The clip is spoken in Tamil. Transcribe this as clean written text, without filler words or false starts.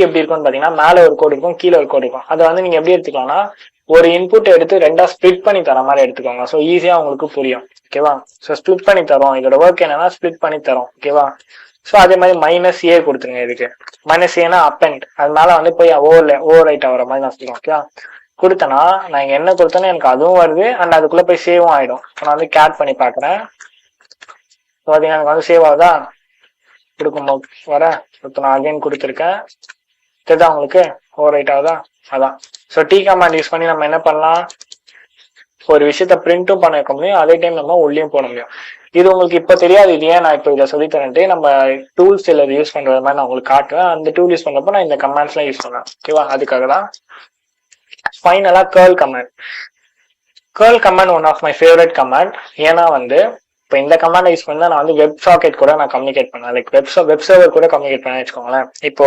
எப்படி இருக்கும்னு பாத்தீங்கன்னா மேல ஒரு கோடு இருக்கும், கீழே ஒரு கோடு இருக்கும். அதை வந்து நீங்க எப்படி எடுத்துக்கலாம்னா ஒரு இன்புட் எடுத்து ரெண்டா ஸ்பிளிட் பண்ணி தர மாதிரி எடுத்துக்கோங்க. ஸோ ஈஸியா உங்களுக்கு புரியும். ஓகேவா? ஸோ ஸ்பிளிட் பண்ணி தரோம். இதோட ஒர்க் என்னன்னா ஸ்பிளிட் பண்ணி தரோம். ஓகேவா? ஸோ அதே மாதிரி -a கொடுத்துருங்க. இதுக்கு -aனா அப்பெண்ட், அதனால வந்து போய் ஓவர் ரைட் ஆகிற மாதிரி நான் சொல்லுவேன். ஓகேவா? கொடுத்தேன்னா நான் இங்க என்ன கொடுத்தேன்னா எனக்கு அதுவும் வருது அண்ட் அதுக்குள்ள போய் சேவும் ஆயிடும். நான் வந்து கேட் பண்ணி பாக்குறேன். பாத்தீங்கன்னா எனக்கு வந்து சேவ் ஆகுதா? கொடுக்கும்போது வர நான் அகைன் கொடுத்துருக்கேன். தெரியுதா உங்களுக்கு? ஓவர் ரைட் ஆகுதா? அதான். ஸோ டி கமாண்ட் யூஸ் பண்ணி நம்ம என்ன பண்ணலாம், ஒரு விஷயத்த பிரிண்ட்டும் பண்ண வைக்க முடியும், அதே டைம் நம்ம உள்ளேயும் போட முடியும். இது உங்களுக்கு இப்ப தெரியாது, இது ஏன் நான் இப்போ இதை சொல்லித்தரேன்ட்டு நம்ம டூல்ஸ் எல்லாம் யூஸ் பண்றது மாதிரி நான் உங்களுக்கு காட்டுவேன். அந்த டூல் யூஸ் பண்றப்ப நான் இந்த கமாண்ட்ஸ் எல்லாம் யூஸ் பண்ணுவேன். ஓகேவா? அதுக்காக தான். ஃபைனலா girl command. Girl command one of my favourite command. ஏன்னா வந்து இப்போ இந்த கமாண்ட் யூஸ் பண்ணா நான் வந்து வெப் சாக்கெட் கூட நான் கம்யூனிகேட் பண்ணேன். லைக் வெப் சர்வர் கூட கம்யூனிகேட் பண்ண வச்சுக்கோங்களேன். இப்போ